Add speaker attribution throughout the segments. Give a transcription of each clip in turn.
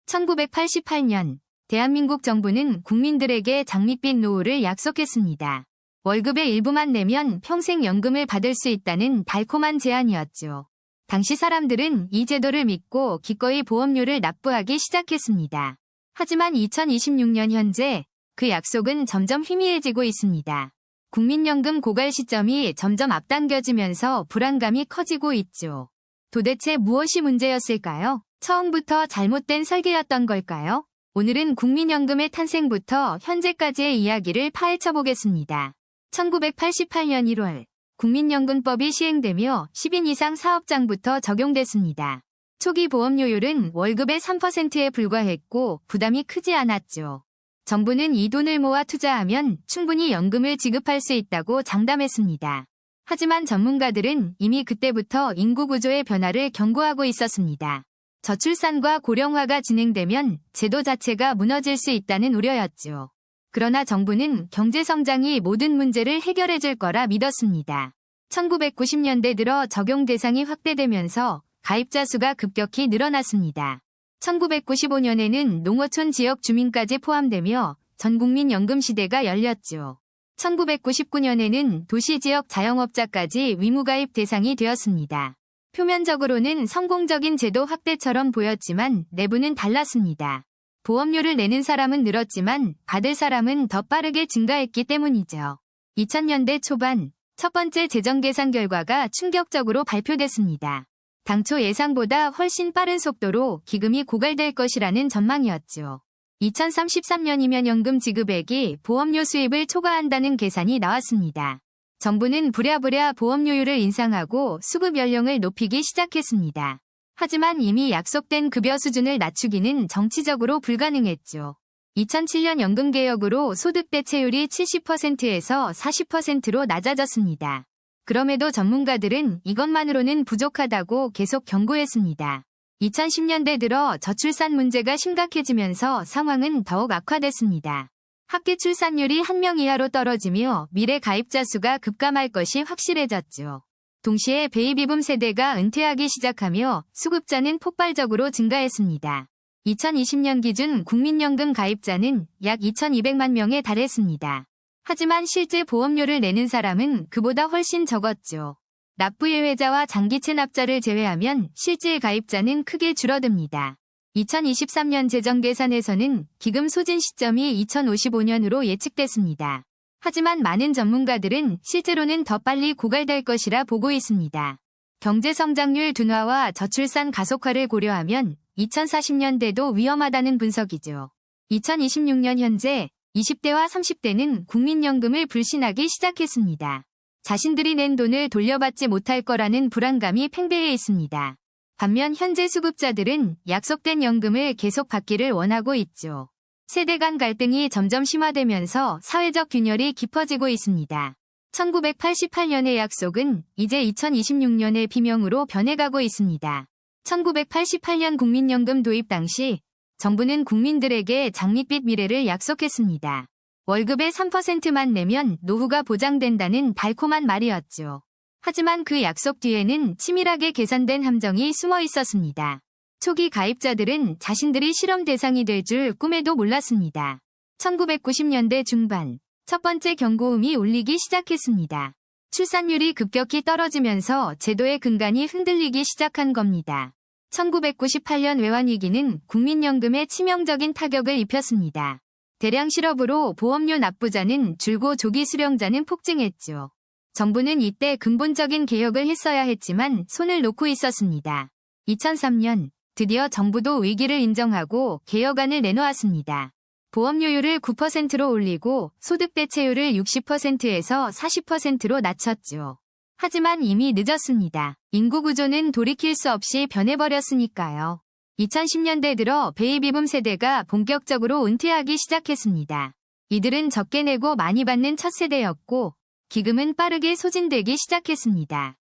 Speaker 1: 1988년 대한민국 정부는 국민들에게 장밋빛 노후를 약속했습니다. 월급의 일부만 내면 평생 연금을 받을 수 있다는 달콤한 제안이었죠. 당시 사람들은 이 제도를 믿고 기꺼이 보험료를 납부하기 시작했습니다. 하지만 2026년 현재 그 약속은 점점 희미해지고 있습니다. 국민연금 고갈 시점이 점점 앞당겨지면서 불안감이 커지고 있죠. 도대체 무엇이 문제였을까요? 처음부터 잘못된 설계였던 걸까요? 오늘은 국민연금의 탄생부터 현재까지의 이야기를 파헤쳐 보겠습니다. 1988년 1월 국민연금법이 시행되며 10인 이상 사업장부터 적용됐습니다. 초기 보험료율은 월급의 3%에 불과했고 부담이 크지 않았죠. 정부는 이 돈을 모아 투자하면 충분히 연금을 지급할 수 있다고 장담했습니다. 하지만 전문가들은 이미 그때부터 인구 구조의 변화를 경고하고 있었습니다. 저출산과 고령화가 진행되면 제도 자체가 무너질 수 있다는 우려였죠. 그러나 정부는 경제 성장이 모든 문제를 해결해 줄 거라 믿었습니다. 1990년대 들어 적용 대상이 확대되면서 가입자 수가 급격히 늘어났습니다. 1995년에는 농어촌 지역 주민까지 포함되며 전국민 연금 시대가 열렸죠. 1999년에는 도시 지역 자영업자까지 의무가입 대상이 되었습니다. 표면적으로는 성공적인 제도 확대처럼 보였지만 내부는 달랐습니다. 보험료를 내는 사람은 늘었지만 받을 사람은 더 빠르게 증가했기 때문이죠. 2000년대 초반 첫 번째 재정 계산 결과가 충격적으로 발표됐습니다. 당초 예상보다 훨씬 빠른 속도로 기금이 고갈될 것이라는 전망이었죠. 2033년이면 연금 지급액이 보험료 수입을 초과한다는 계산이 나왔습니다. 정부는 부랴부랴 보험료율을 인상하고 수급 연령을 높이기 시작했습니다. 하지만 이미 약속된 급여 수준을 낮추기는 정치적으로 불가능했죠. 2007년 연금개혁으로 소득 대체율이 70%에서 40%로 낮아졌습니다. 그럼에도 전문가들은 이것만으로는 부족하다고 계속 경고했습니다. 2010년대 들어 저출산 문제가 심각해지면서 상황은 더욱 악화됐습니다. 합계 출산율이 1명 이하로 떨어지며 미래 가입자 수가 급감할 것이 확실해졌죠. 동시에 베이비붐 세대가 은퇴하기 시작하며 수급자는 폭발적으로 증가했습니다. 2020년 기준 국민연금 가입자는 약 2,200만 명에 달했습니다. 하지만 실제 보험료를 내는 사람은 그보다 훨씬 적었죠. 납부 예외자와 장기 체납자를 제외하면 실질 가입자는 크게 줄어듭니다. 2023년 재정 계산에서는 기금 소진 시점이 2055년으로 예측됐습니다. 하지만 많은 전문가들은 실제로는 더 빨리 고갈될 것이라 보고 있습니다. 경제 성장률 둔화와 저출산 가속화를 고려하면 2040년대도 위험하다는 분석이죠. 2026년 현재 20대와 30대는 국민연금을 불신하기 시작했습니다. 자신들이 낸 돈을 돌려받지 못할 거라는 불안감이 팽배해 있습니다. 반면 현재 수급자들은 약속된 연금을 계속 받기를 원하고 있죠. 세대 간 갈등이 점점 심화되면서 사회적 균열이 깊어지고 있습니다. 1988년의 약속은 이제 2026년의 비명으로 변해가고 있습니다. 1988년 국민연금 도입 당시 정부는 국민들에게 장밋빛 미래를 약속했습니다. 월급의 3%만 내면 노후가 보장된다는 달콤한 말이었죠. 하지만 그 약속 뒤에는 치밀하게 계산된 함정이 숨어 있었습니다. 초기 가입자들은 자신들이 실험 대상이 될 줄 꿈에도 몰랐습니다. 1990년대 중반 첫 번째 경고음이 울리기 시작했습니다. 출산율이 급격히 떨어지면서 제도의 근간이 흔들리기 시작한 겁니다. 1998년 외환위기는 국민연금에 치명적인 타격을 입혔습니다. 대량 실업으로 보험료 납부자는 줄고 조기 수령자는 폭증했죠. 정부는 이때 근본적인 개혁을 했어야 했지만 손을 놓고 있었습니다. 2003년 드디어 정부도 위기를 인정하고 개혁안을 내놓았습니다. 보험료율을 9%로 올리고 소득 대체율을 60%에서 40%로 낮췄죠. 하지만 이미 늦었습니다. 인구 구조는 돌이킬 수 없이 변해버렸으니까요. 2010년대 들어 베이비붐 세대가 본격적으로 은퇴하기 시작했습니다. 이들은 적게 내고 많이 받는 첫 세대였고 기금은 빠르게 소진되기 시작했습니다.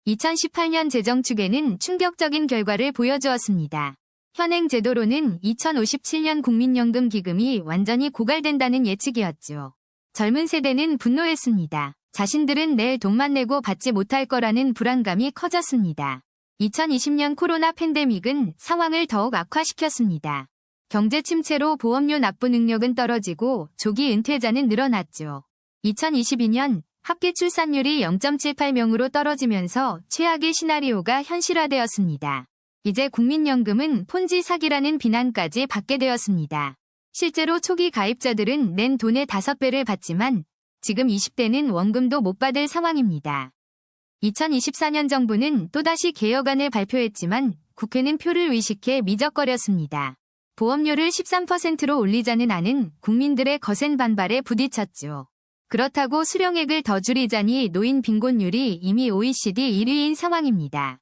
Speaker 1: 2018년 재정축에는 충격적인 결과를 보여주었습니다. 현행 제도로는 2057년 국민연금 기금이 완전히 고갈된다는 예측이었죠. 젊은 세대는 분노했습니다. 자신들은 낼 돈만 내고 받지 못할 거라는 불안감이 커졌습니다. 2020년 코로나 팬데믹은 상황을 더욱 악화시켰습니다. 경제 침체로 보험료 납부 능력은 떨어지고 조기 은퇴자는 늘어났죠. 2022년 합계 출산율이 0.78명으로 떨어지면서 최악의 시나리오가 현실화되었습니다. 이제 국민연금은 폰지 사기라는 비난까지 받게 되었습니다. 실제로 초기 가입자들은 낸 돈의 5배를 받지만 지금 20대는 원금도 못 받을 상황입니다. 2024년 정부는 또다시 개혁안을 발표했지만 국회는 표를 의식해 미적거렸습니다. 보험료를 13%로 올리자는 안은 국민들의 거센 반발에 부딪혔죠. 그렇다고 수령액을 더 줄이자니 노인 빈곤율이 이미 OECD 1위인 상황입니다.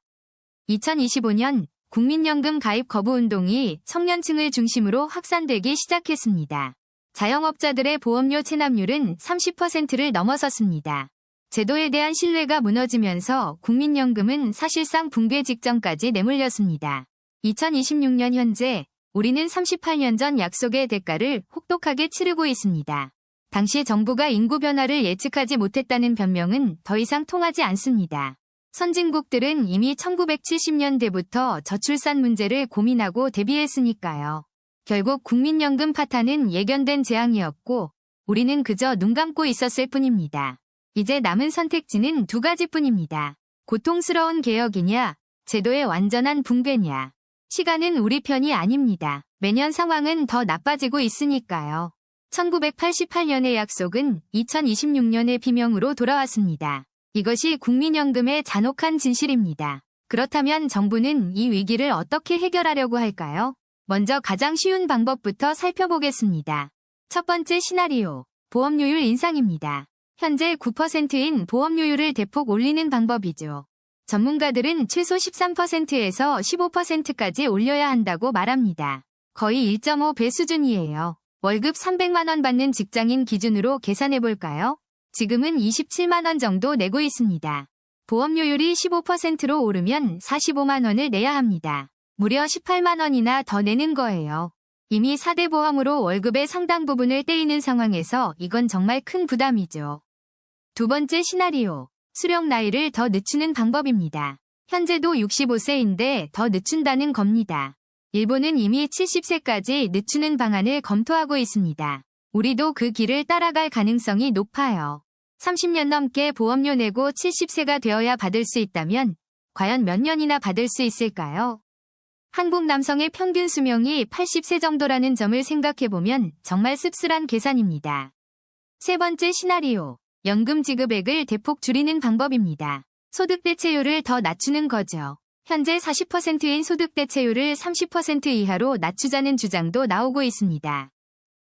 Speaker 1: 2025년 국민연금 가입 거부 운동이 청년층을 중심으로 확산되기 시작했습니다. 자영업자들의 보험료 체납률은 30%를 넘어섰습니다. 제도에 대한 신뢰가 무너지면서 국민연금은 사실상 붕괴 직전까지 내몰렸습니다. 2026년 현재 우리는 38년 전 약속의 대가를 혹독하게 치르고 있습니다. 당시 정부가 인구 변화를 예측하지 못했다는 변명은 더 이상 통하지 않습니다. 선진국들은 이미 1970년대부터 저출산 문제를 고민하고 대비했으니까요. 결국 국민연금 파탄은 예견된 재앙이었고 우리는 그저 눈 감고 있었을 뿐입니다. 이제 남은 선택지는 2가지뿐입니다. 고통스러운 개혁이냐, 제도의 완전한 붕괴냐. 시간은 우리 편이 아닙니다. 매년 상황은 더 나빠지고 있으니까요. 1988년의 약속은 2026년의 비명으로 돌아왔습니다. 이것이 국민연금의 잔혹한 진실입니다. 그렇다면 정부는 이 위기를 어떻게 해결하려고 할까요? 먼저 가장 쉬운 방법부터 살펴보겠습니다. 첫 번째 시나리오, 보험료율 인상입니다. 현재 9%인 보험료율을 대폭 올리는 방법이죠. 전문가들은 최소 13%에서 15%까지 올려야 한다고 말합니다. 거의 1.5배 수준이에요. 월급 300만 원 받는 직장인 기준으로 계산해볼까요? 지금은 27만 원 정도 내고 있습니다. 보험료율이 15%로 오르면 45만 원을 내야 합니다. 무려 18만 원이나 더 내는 거예요. 이미 4대 보험으로 월급의 상당 부분을 떼이는 상황에서 이건 정말 큰 부담이죠. 두 번째 시나리오, 수령 나이를 더 늦추는 방법입니다. 현재도 65세인데 더 늦춘다는 겁니다. 일본은 이미 70세까지 늦추는 방안을 검토하고 있습니다. 우리도 그 길을 따라갈 가능성이 높아요. 30년 넘게 보험료 내고 70세가 되어야 받을 수 있다면 과연 몇 년이나 받을 수 있을까요? 한국 남성의 평균 수명이 80세 정도라는 점을 생각해보면 정말 씁쓸한 계산입니다. 세 번째 시나리오, 연금 지급액을 대폭 줄이는 방법입니다. 소득 대체율을 더 낮추는 거죠. 현재 40%인 소득 대체율을 30% 이하로 낮추자는 주장도 나오고 있습니다.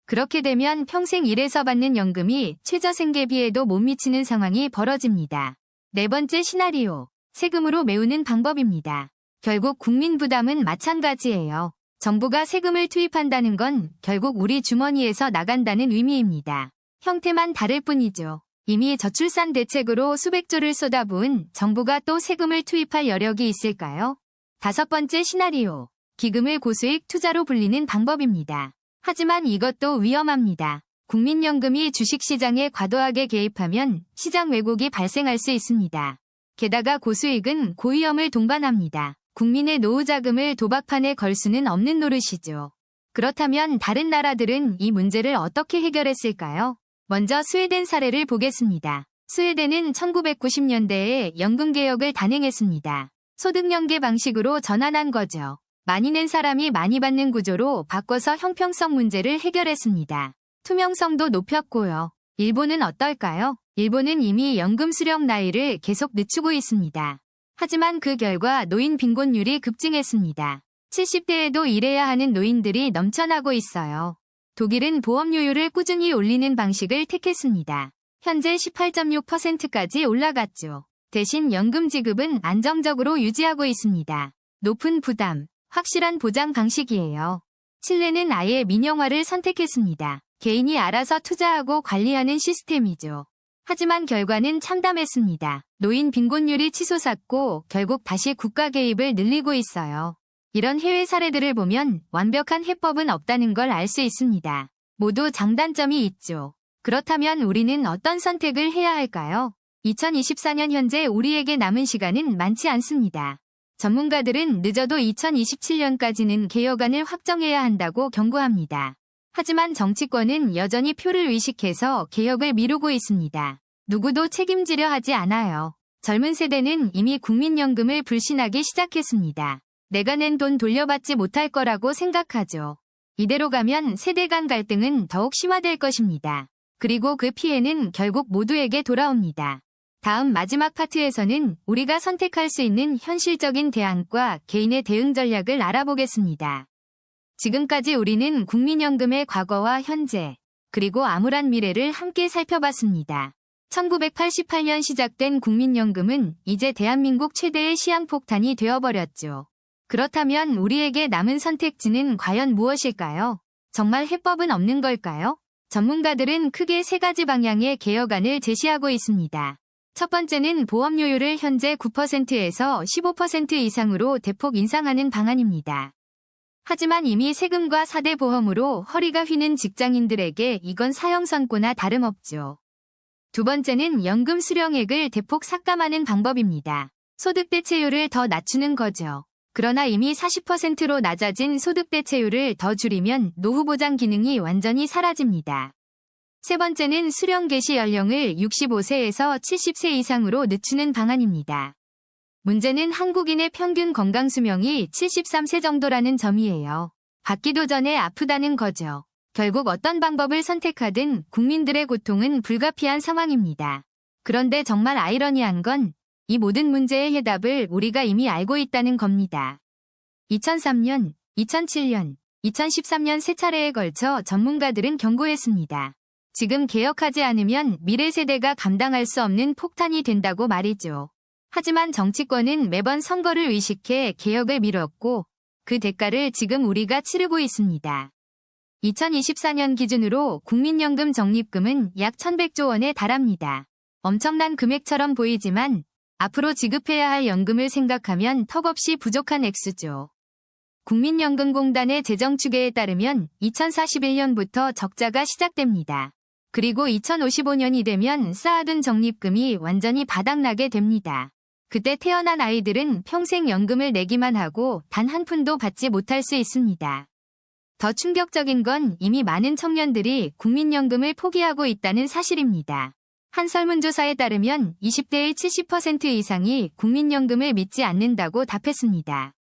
Speaker 1: 그렇게 되면 평생 일해서 받는 연금이 최저 생계비에도 못 미치는 상황이 벌어집니다. 네 번째 시나리오, 세금으로 메우는 방법입니다. 결국 국민 부담은 마찬가지예요. 정부가 세금을 투입한다는 건 결국 우리 주머니에서 나간다는 의미입니다. 형태만 다를 뿐이죠. 이미 저출산 대책으로 수백조를 쏟아부은 정부가 또 세금을 투입할 여력이 있을까요? 다섯 번째 시나리오, 기금을 고수익 투자로 불리는 방법입니다. 하지만 이것도 위험합니다. 국민연금이 주식시장에 과도하게 개입하면 시장 왜곡이 발생할 수 있습니다. 게다가 고수익은 고위험을 동반합니다. 국민의 노후자금을 도박판에 걸 수는 없는 노릇이죠. 그렇다면 다른 나라들은 이 문제를 어떻게 해결했을까요? 먼저 스웨덴 사례를 보겠습니다. 스웨덴은 1990년대에 연금개혁을 단행했습니다. 소득연계 방식으로 전환한 거죠. 많이 낸 사람이 많이 받는 구조로 바꿔서 형평성 문제를 해결했습니다. 투명성도 높였고요. 일본은 어떨까요? 일본은 이미 연금 수령 나이를 계속 늦추고 있습니다. 하지만 그 결과 노인 빈곤율이 급증했습니다. 70대에도 일해야 하는 노인들이 넘쳐나고 있어요. 독일은 보험료율을 꾸준히 올리는 방식을 택했습니다. 현재 18.6%까지 올라갔죠. 대신 연금 지급은 안정적으로 유지하고 있습니다. 높은 부담, 확실한 보장 방식이에요. 칠레는 아예 민영화를 선택했습니다. 개인이 알아서 투자하고 관리하는 시스템이죠. 하지만 결과는 참담했습니다. 노인 빈곤율이 치솟았고 결국 다시 국가 개입을 늘리고 있어요. 이런 해외 사례들을 보면 완벽한 해법은 없다는 걸 알 수 있습니다. 모두 장단점이 있죠. 그렇다면 우리는 어떤 선택을 해야 할까요? 2024년 현재 우리에게 남은 시간은 많지 않습니다. 전문가들은 늦어도 2027년까지는 개혁안을 확정해야 한다고 경고합니다. 하지만 정치권은 여전히 표를 의식해서 개혁을 미루고 있습니다. 누구도 책임지려 하지 않아요. 젊은 세대는 이미 국민연금을 불신하기 시작했습니다. 내가 낸 돈 돌려받지 못할 거라고 생각하죠. 이대로 가면 세대 간 갈등은 더욱 심화될 것입니다. 그리고 그 피해는 결국 모두에게 돌아옵니다. 다음 마지막 파트에서는 우리가 선택할 수 있는 현실적인 대안과 개인의 대응 전략을 알아보겠습니다. 지금까지 우리는 국민연금의 과거와 현재, 그리고 암울한 미래를 함께 살펴봤습니다. 1988년 시작된 국민연금은 이제 대한민국 최대의 시한폭탄이 되어버렸죠. 그렇다면 우리에게 남은 선택지는 과연 무엇일까요? 정말 해법은 없는 걸까요? 전문가들은 크게 세 가지 방향의 개혁안을 제시하고 있습니다. 첫 번째는 보험료율을 현재 9%에서 15% 이상으로 대폭 인상하는 방안입니다. 하지만 이미 세금과 4대 보험으로 허리가 휘는 직장인들에게 이건 사형선고나 다름없죠. 두 번째는 연금 수령액을 대폭 삭감하는 방법입니다. 소득 대체율을 더 낮추는 거죠. 그러나 이미 40%로 낮아진 소득 대체율을 더 줄이면 노후 보장 기능이 완전히 사라집니다. 세 번째는 수령 개시 연령을 65세에서 70세 이상으로 늦추는 방안입니다. 문제는 한국인의 평균 건강 수명이 73세 정도라는 점이에요. 받기도 전에 아프다는 거죠. 결국 어떤 방법을 선택하든 국민들의 고통은 불가피한 상황입니다. 그런데 정말 아이러니한 건 이 모든 문제의 해답을 우리가 이미 알고 있다는 겁니다. 2003년, 2007년, 2013년 세 차례에 걸쳐 전문가들은 경고했습니다. 지금 개혁하지 않으면 미래 세대가 감당할 수 없는 폭탄이 된다고 말이죠. 하지만 정치권은 매번 선거를 의식해 개혁을 미뤘고 그 대가를 지금 우리가 치르고 있습니다. 2024년 기준으로 국민연금 적립금은 약 1100조 원에 달합니다. 엄청난 금액처럼 보이지만 앞으로 지급해야 할 연금을 생각하면 턱없이 부족한 액수죠. 국민연금공단의 재정추계에 따르면 2041년부터 적자가 시작됩니다. 그리고 2055년이 되면 쌓아둔 적립금이 완전히 바닥나게 됩니다. 그때 태어난 아이들은 평생 연금을 내기만 하고 단 한 푼도 받지 못할 수 있습니다. 더 충격적인 건 이미 많은 청년들이 국민연금을 포기하고 있다는 사실입니다. 한 설문조사에 따르면 20대의 70% 이상이 국민연금을 믿지 않는다고 답했습니다.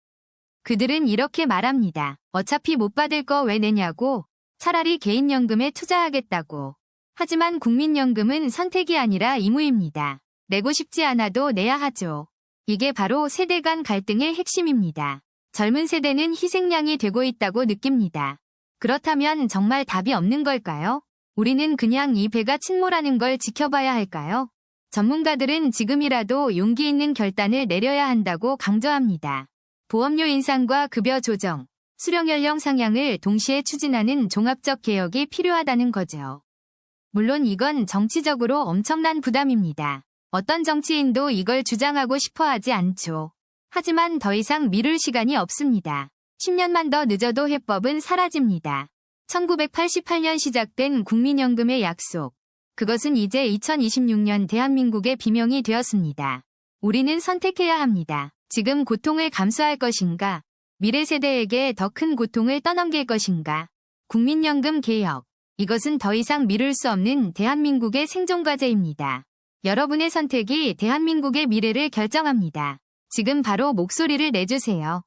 Speaker 1: 그들은 이렇게 말합니다. 어차피 못 받을 거 왜 내냐고, 차라리 개인연금에 투자하겠다고. 하지만 국민연금은 선택이 아니라 의무입니다. 내고 싶지 않아도 내야 하죠. 이게 바로 세대 간 갈등의 핵심입니다. 젊은 세대는 희생양이 되고 있다고 느낍니다. 그렇다면 정말 답이 없는 걸까요? 우리는 그냥 이 배가 침몰하는 걸 지켜봐야 할까요? 전문가들은 지금이라도 용기 있는 결단을 내려야 한다고 강조합니다. 보험료 인상과 급여 조정, 수령 연령 상향을 동시에 추진하는 종합적 개혁이 필요하다는 거죠. 물론 이건 정치적으로 엄청난 부담입니다. 어떤 정치인도 이걸 주장하고 싶어 하지 않죠. 하지만 더 이상 미룰 시간이 없습니다. 10년만 더 늦어도 해법은 사라집니다. 1988년 시작된 국민연금의 약속. 그것은 이제 2026년 대한민국의 비명이 되었습니다. 우리는 선택해야 합니다. 지금 고통을 감수할 것인가? 미래 세대에게 더 큰 고통을 떠넘길 것인가? 국민연금 개혁. 이것은 더 이상 미룰 수 없는 대한민국의 생존과제입니다. 여러분의 선택이 대한민국의 미래를 결정합니다. 지금 바로 목소리를 내주세요.